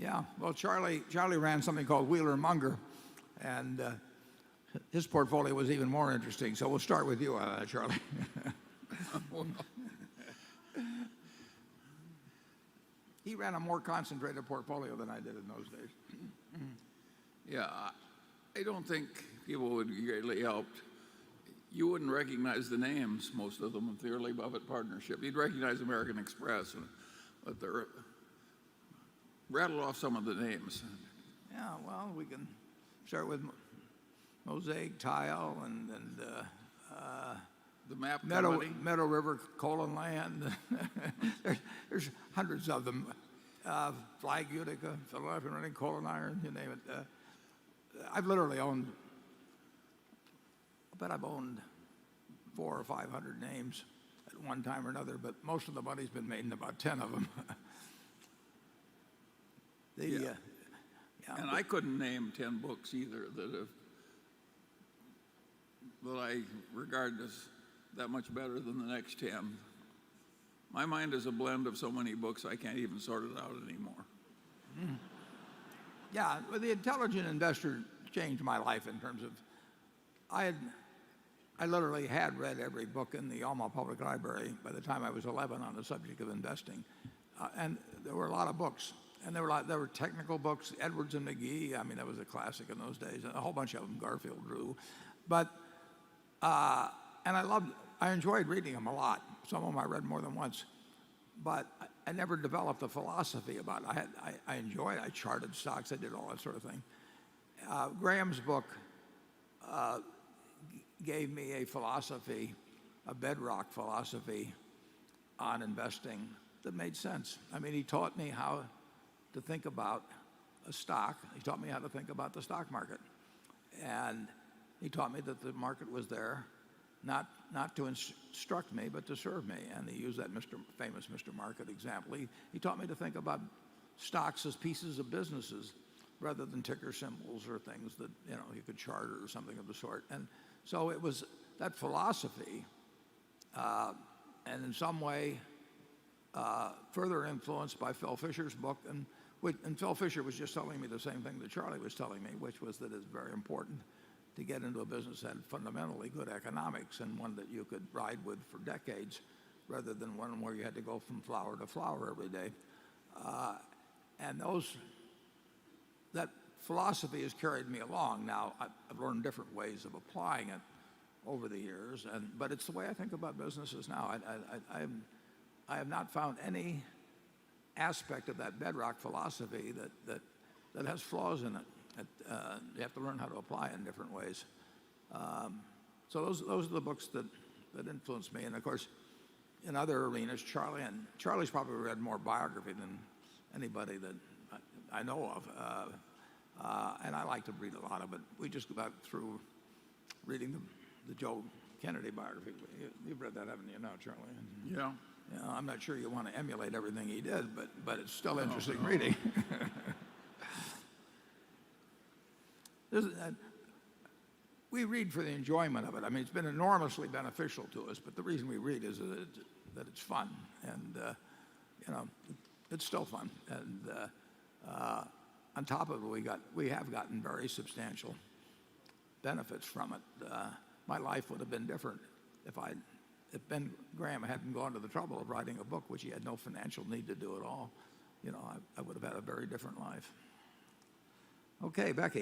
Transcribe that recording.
Yeah, well, Charlie ran something called Wheeler Munger, and his portfolio was even more interesting. So we'll start with you, Charlie. He ran a more concentrated portfolio than I did in those days. Yeah, I don't think people would be greatly helped. You wouldn't recognize the names, most of them, of the early Buffett partnership. You'd recognize American Express, but they're rattle off some of the names. Yeah, well, we can start with Mosaic Tile and The map Meadow River Coal and Land. there's hundreds of them. Flag Utica, Philadelphia Running Coal and Iron, you name it. I've literally owned, I bet I've owned 400 or 500 names at one time or another, but most of the money's been made in about 10 of them. Yeah. And I couldn't name 10 books either that I regard as that much better than the next 10. My mind is a blend of so many books I can't even sort it out anymore. Yeah, well, The Intelligent Investor changed my life in terms of I literally had read every book in the Omaha Public Library by the time I was 11 on the subject of investing, and there were a lot of books, and there were technical books. Edwards and McGee, I mean, that was a classic in those days, and a whole bunch of them. Garfield Drew, but and I enjoyed reading them a lot. Some of them I read more than once, but I never developed a philosophy about it. I charted stocks, I did all that sort of thing. Graham's book gave me a philosophy, a bedrock philosophy on investing that made sense. I mean, he taught me how to think about a stock. He taught me how to think about the stock market. And he taught me that the market was there not to instruct me, but to serve me. And he used that famous Mr. Market example. He taught me to think about stocks as pieces of businesses rather than ticker symbols or things that you could charter or something of the sort. And so it was that philosophy, and in some way further influenced by Phil Fisher's book, and Phil Fisher was just telling me the same thing that Charlie was telling me, which was that it's very important to get into a business that had fundamentally good economics and one that you could ride with for decades, rather than one where you had to go from flower to flower every day. And that philosophy has carried me along. Now, I've learned different ways of applying it over the years, but it's the way I think about businesses now. I have not found any aspect of that bedrock philosophy that has flaws in it. You have to learn how to apply it in different ways. So those are the books that influenced me. And of course, in other arenas, Charlie's probably read more biography than anybody that I know of. And I like to read a lot of it. We just got through reading the Joe Kennedy biography. You've read that, haven't you, now, Charlie? Yeah. I'm not sure you want to emulate everything he did, but it's still interesting reading. We read for the enjoyment of it. I mean, it's been enormously beneficial to us, but the reason we read is that it's fun, and it's still fun. And on top of it, we have gotten very substantial benefits from it. My life would have been different if Ben Graham hadn't gone to the trouble of writing a book, which he had no financial need to do at all. I would have had a very different life. Okay, Becky.